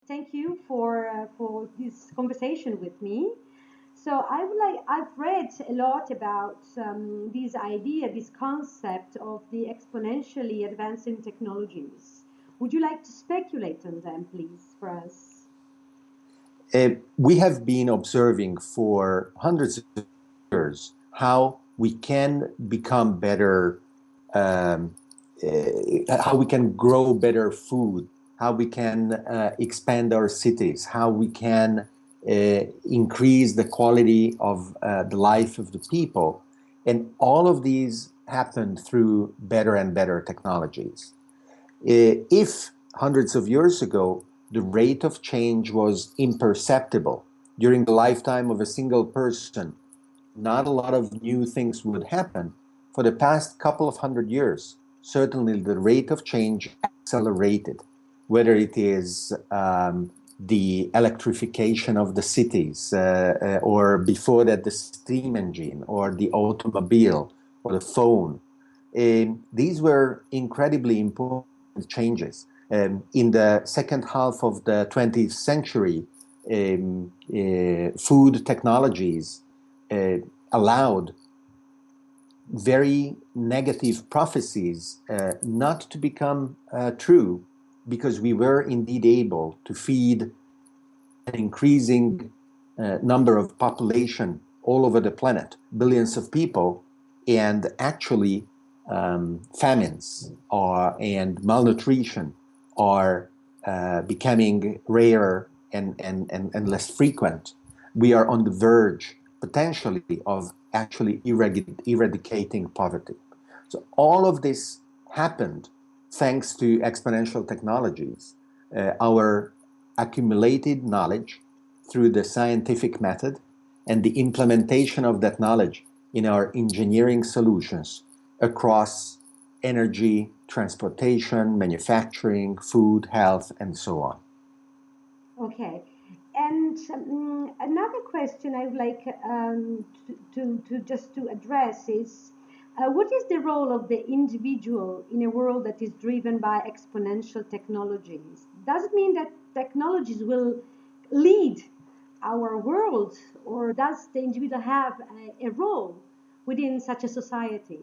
Thank you for this conversation with me. So I've read a lot about this idea, this concept of the exponentially advancing technologies. Would you like to speculate on them, please, for us? We have been observing for hundreds of years how we can become better, um, how we can grow better food, how we can expand our cities, how we can increase the quality of the life of the people. And all of these happened through better and better technologies. If hundreds of years ago the rate of change was imperceptible during the lifetime of a single person, not a lot of new things would happen. For the past couple of hundred years, certainly the rate of change accelerated, whether it is the electrification of the cities, or before that, the steam engine, or the automobile, or the phone. These were incredibly important changes. In the second half of the 20th century, food technologies allowed very negative prophecies not to become true, because we were indeed able to feed an increasing number of population all over the planet, billions of people, and actually famines and malnutrition are becoming rarer and less frequent. We are on the verge, potentially, of actually eradicating poverty. So all of this happened thanks to exponential technologies. Our accumulated knowledge through the scientific method and the implementation of that knowledge in our engineering solutions across energy, transportation, manufacturing, food, health, and so on. Okay. And another question I would like to just to address is what is the role of the individual in a world that is driven by exponential technologies? Does it mean that technologies will lead our world, or does the individual have a role within such a society?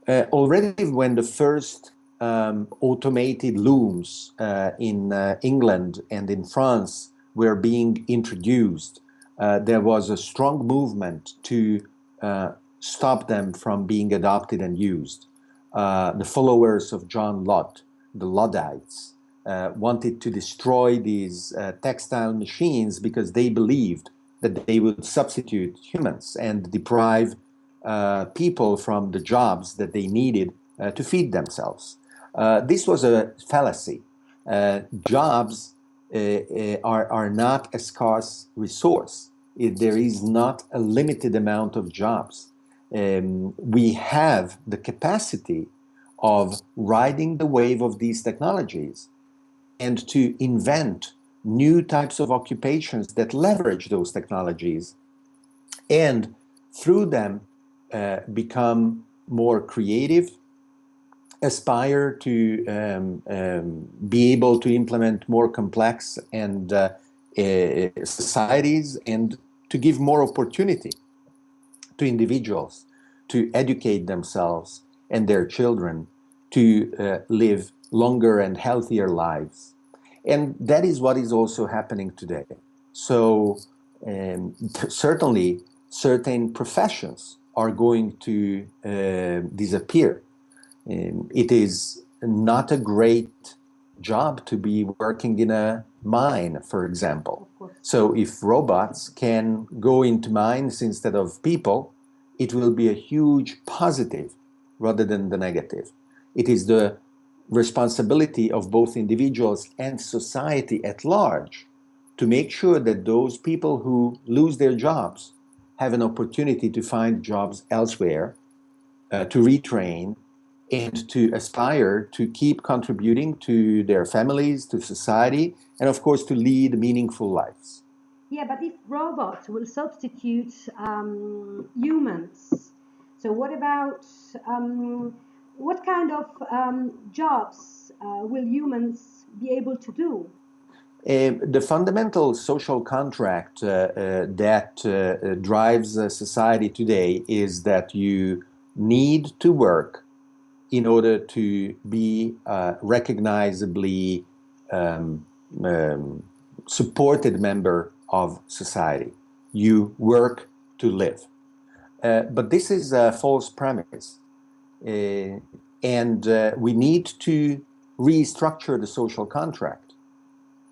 Already when the first automated looms in England and in France were being introduced, there was a strong movement to stop them from being adopted and used. The followers of John Lott, the Luddites, wanted to destroy these textile machines because they believed that they would substitute humans and deprive people from the jobs that they needed to feed themselves. This was a fallacy. Jobs are not a scarce resource. There is not a limited amount of jobs. We have the capacity of riding the wave of these technologies and to invent new types of occupations that leverage those technologies, and through them become more creative, aspire to be able to implement more complex and societies, and to give more opportunity to individuals to educate themselves and their children to live longer and healthier lives. And that is what is also happening today. So certainly certain professions are going to disappear. It is not a great job to be working in a mine, for example. So if robots can go into mines instead of people, it will be a huge positive rather than the negative. It is the responsibility of both individuals and society at large to make sure that those people who lose their jobs have an opportunity to find jobs elsewhere, to retrain, and to aspire to keep contributing to their families, to society, and of course to lead meaningful lives. Yeah, but if robots will substitute humans, so what about what kind of jobs will humans be able to do? The fundamental social contract that drives society today is that you need to work in order to be recognizably um, um, supported member of society. You work to live. But this is a false premise. And we need to restructure the social contract.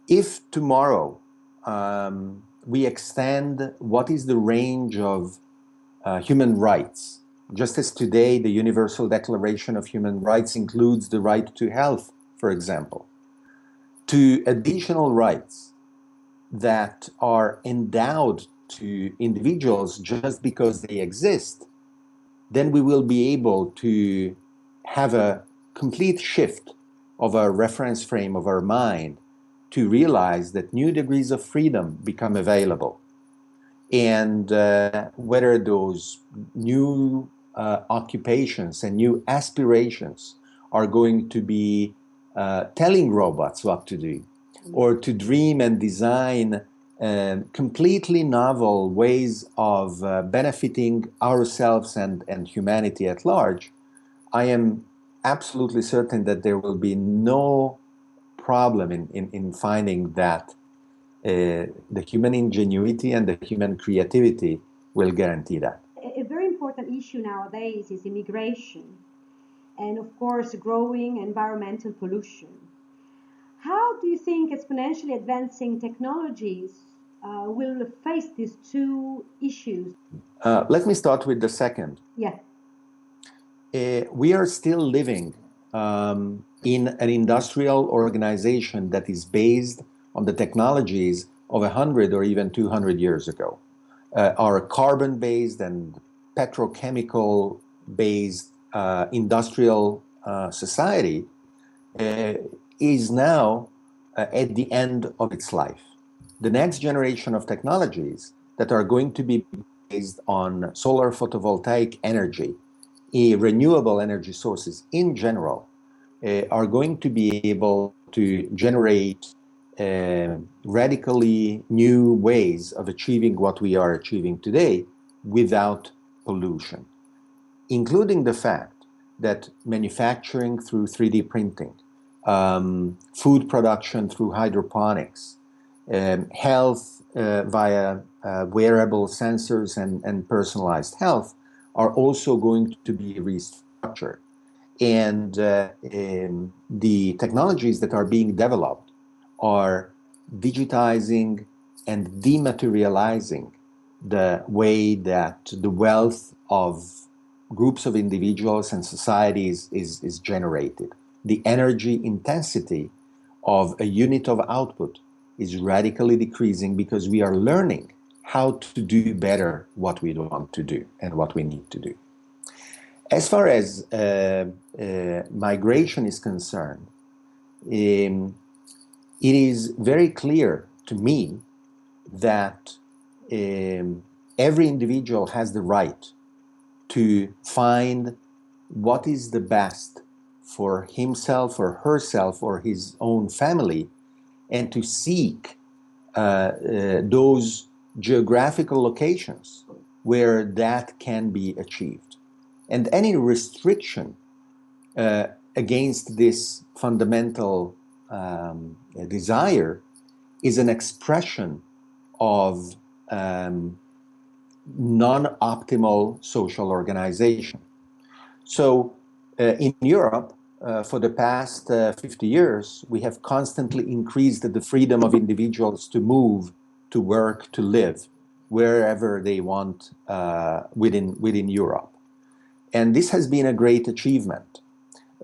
If tomorrow we extend what is the range of human rights, just as today the Universal Declaration of Human Rights includes the right to health, for example, to additional rights that are endowed to individuals just because they exist, then we will be able to have a complete shift of our reference frame of our mind to realize that new degrees of freedom become available. And whether those new occupations and new aspirations are going to be telling robots what to do, or to dream and design completely novel ways of benefiting ourselves and humanity at large, I am absolutely certain that there will be no problem in finding that the human ingenuity and the human creativity will guarantee that. A very important issue nowadays is immigration and, of course, growing environmental pollution. How do you think exponentially advancing technologies will face these two issues? Let me start with the second. Yeah. We are still living in an industrial organization that is based on the technologies of 100 or even 200 years ago. Our carbon-based and petrochemical-based industrial society is now at the end of its life. The next generation of technologies that are going to be based on solar photovoltaic energy, renewable energy sources in general, are going to be able to generate radically new ways of achieving what we are achieving today without pollution, including the fact that manufacturing through 3D printing, food production through hydroponics, health via wearable sensors and personalized health are also going to be restructured. And the technologies that are being developed are digitizing and dematerializing the way that the wealth of groups of individuals and societies is generated. The energy intensity of a unit of output is radically decreasing because we are learning how to do better what we want to do and what we need to do. As far as migration is concerned, it is very clear to me that every individual has the right to find what is the best for himself or herself or his own family, and to seek those geographical locations where that can be achieved. And any restriction against this fundamental desire is an expression of non-optimal social organization. So in Europe, for the past 50 years, we have constantly increased the freedom of individuals to move, to work, to live wherever they want within Europe. And this has been a great achievement.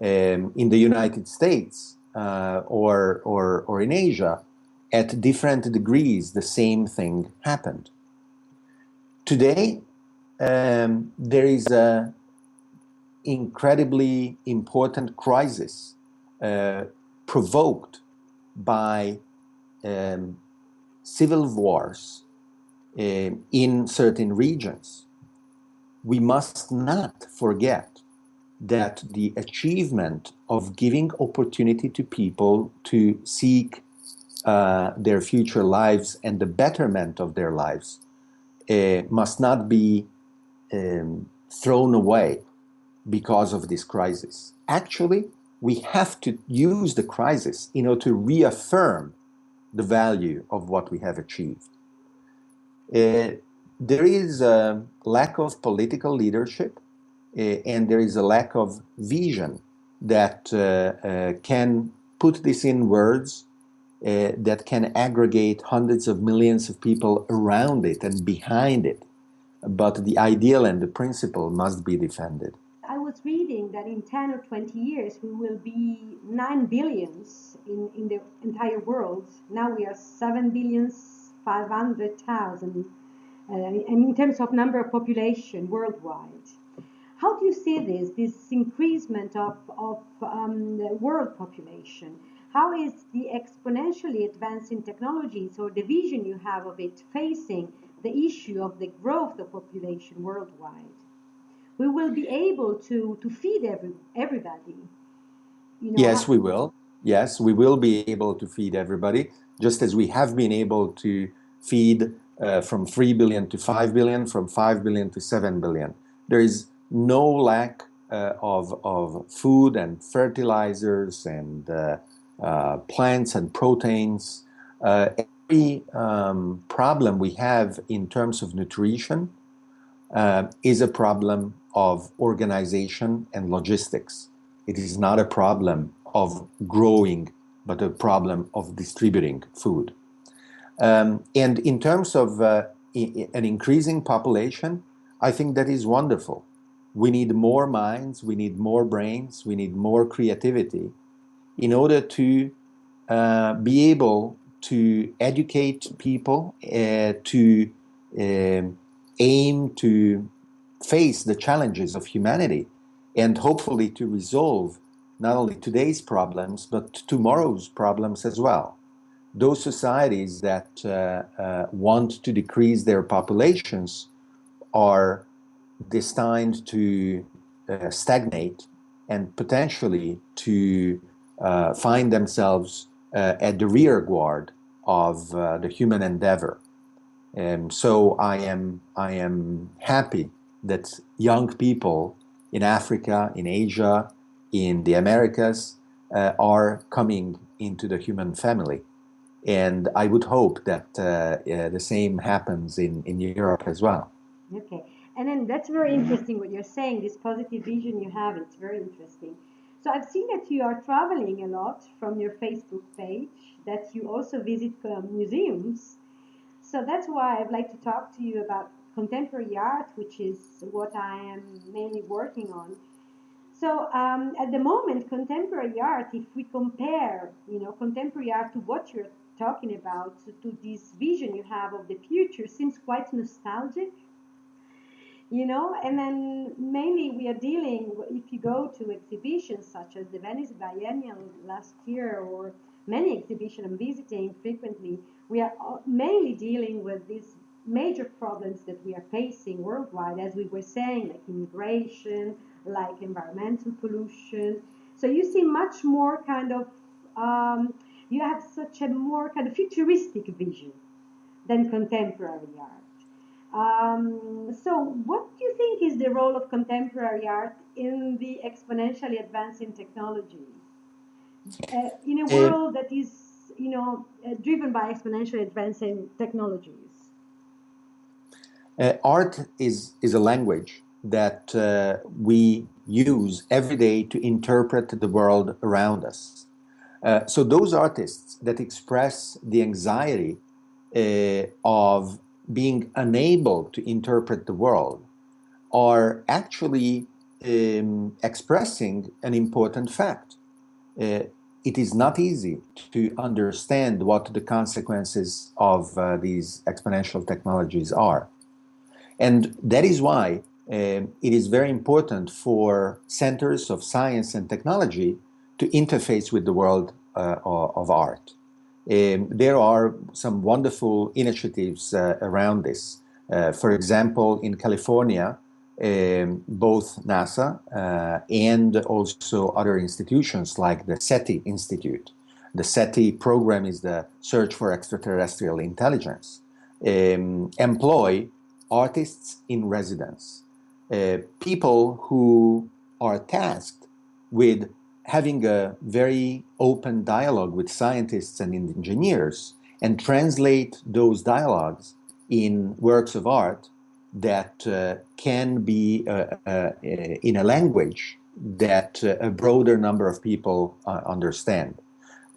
In the United States or in Asia, at different degrees, the same thing happened. Today, there is an incredibly important crisis provoked by civil wars in certain regions. We must not forget that the achievement of giving opportunity to people to seek their future lives and the betterment of their lives must not be thrown away because of this crisis. Actually, we have to use the crisis in order to reaffirm the value of what we have achieved. There is a lack of political leadership and there is a lack of vision that can put this in words, that can aggregate hundreds of millions of people around it and behind it. But the ideal and the principle must be defended. I was reading that in 10 or 20 years we will be 9 billions in the entire world. Now we are 7 billions 500,000 in terms of number of population worldwide. How do you see this increasement of the world population? How is the exponentially advancing technologies or the vision you have of it facing the issue of the growth of population worldwide? We will be able to feed everybody. You know, Yes, we will. Yes, we will be able to feed everybody, just as we have been able to feed from 3 billion to 5 billion, from 5 billion to 7 billion. There is no lack of food and fertilizers and plants and proteins. Every problem we have in terms of nutrition is a problem of organization and logistics. It is not a problem of growing, but a problem of distributing food. And in terms of an increasing population, I think that is wonderful. We need more minds, we need more brains, we need more creativity in order to be able to educate people, to aim to face the challenges of humanity and hopefully to resolve not only today's problems, but tomorrow's problems as well. Those societies that want to decrease their populations are destined to stagnate and potentially to find themselves at the rear guard of the human endeavor. So I am happy that young people in Africa, in Asia, in the Americas are coming into the human family. And I would hope that the same happens in Europe as well. okay. And then that's very interesting what you're saying, this positive vision you have, it's very interesting. So I've seen that you are traveling a lot from your Facebook page, that you also visit museums. So that's why I'd like to talk to you about contemporary art, which is what I am mainly working on. So at the moment, contemporary art, if we compare, contemporary art to what you're talking about, to this vision you have of the future, seems quite nostalgic. And then mainly we are dealing, if you go to exhibitions such as the Venice Biennial last year or many exhibitions I'm visiting frequently, we are mainly dealing with these major problems that we are facing worldwide, as we were saying, like immigration, like environmental pollution. So you see much more kind of, you have such a more kind of futuristic vision than contemporary art. So, what do you think is the role of contemporary art in the exponentially advancing technologies? In a Uh, world that is, driven by exponentially advancing technologies? Art is a language that we use every day to interpret the world around us. So those artists that express the anxiety of being unable to interpret the world are actually expressing an important fact. Uh, it is not easy to understand what the consequences of these exponential technologies are. And that is why it is very important for centers of science and technology to interface with the world of art. There are some wonderful initiatives around this. For example, in California, both NASA and also other institutions like the SETI Institute, the SETI program is the Search for Extraterrestrial Intelligence, employ artists in residence, people who are tasked with having a very open dialogue with scientists and engineers and translate those dialogues in works of art that can be in a language that a broader number of people understand.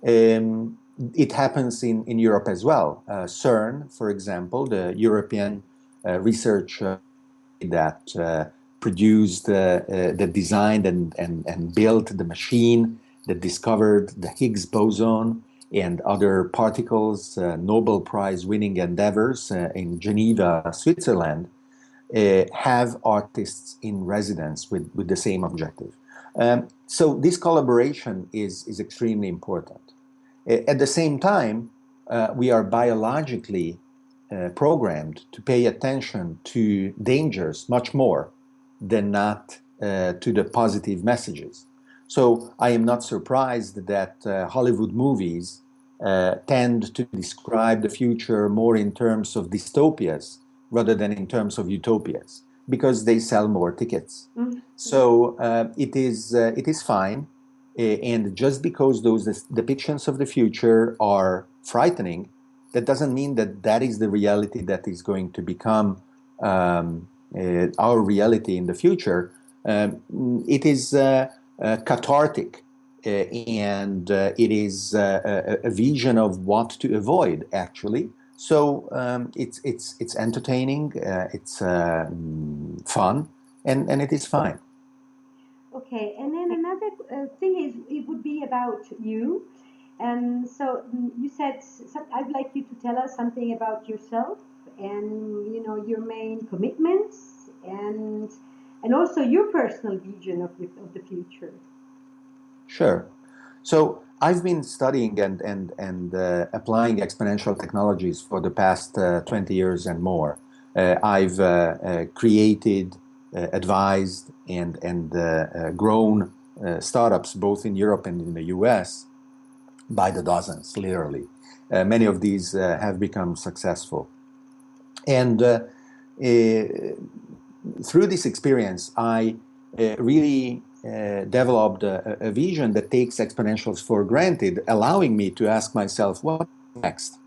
It happens in Europe as well. CERN, for example, the European research that produced, that designed and built the machine that discovered the Higgs boson and other particles, Nobel Prize winning endeavors in Geneva, Switzerland, have artists in residence with the same objective. So this collaboration is extremely important. At the same time, we are biologically programmed to pay attention to dangers much more than not to the positive messages. So I am not surprised that Hollywood movies tend to describe the future more in terms of dystopias rather than in terms of utopias, because they sell more tickets. Mm-hmm. So it is fine. And just because those depictions of the future are frightening, that doesn't mean that that is the reality that is going to become our reality in the future. It is cathartic, and it is a vision of what to avoid, actually. So it's entertaining, it's fun, and it is fine. Okay, and then another thing is, it would be about you. And so you said, I'd like you to tell us something about yourself and, you know, your main commitments and also your personal vision of the future. Sure. So I've been studying and applying exponential technologies for the past 20 years and more. I've created, advised, and grown startups both in Europe and in the US by the dozens, literally. Many of these have become successful. And through this experience, I really developed a vision that takes exponentials for granted, allowing me to ask myself, what next?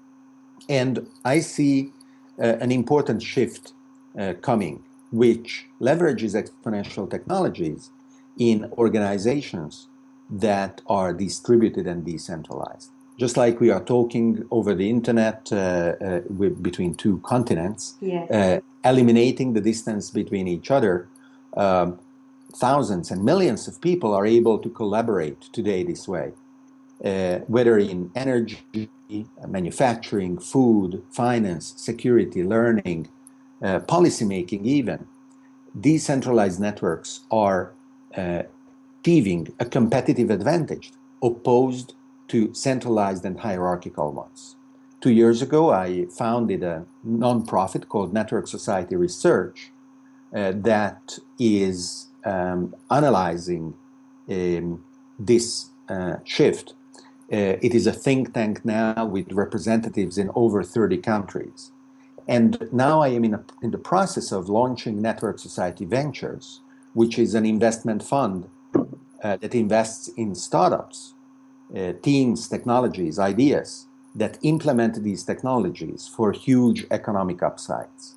And I see an important shift coming, which leverages exponential technologies in organizations that are distributed and decentralized. Just like we are talking over the internet between two continents, yes. Eliminating the distance between each other, thousands and millions of people are able to collaborate today this way, whether in energy, manufacturing, food, finance, security, learning, policymaking even. Decentralized networks are achieving a competitive advantage opposed to centralized and hierarchical ones. 2 years ago, I founded a nonprofit called Network Society Research that is analyzing this shift. It is a think tank now with representatives in over 30 countries. And now I am in the process of launching Network Society Ventures, which is an investment fund that invests in startups, teams, technologies, ideas that implement these technologies for huge economic upsides.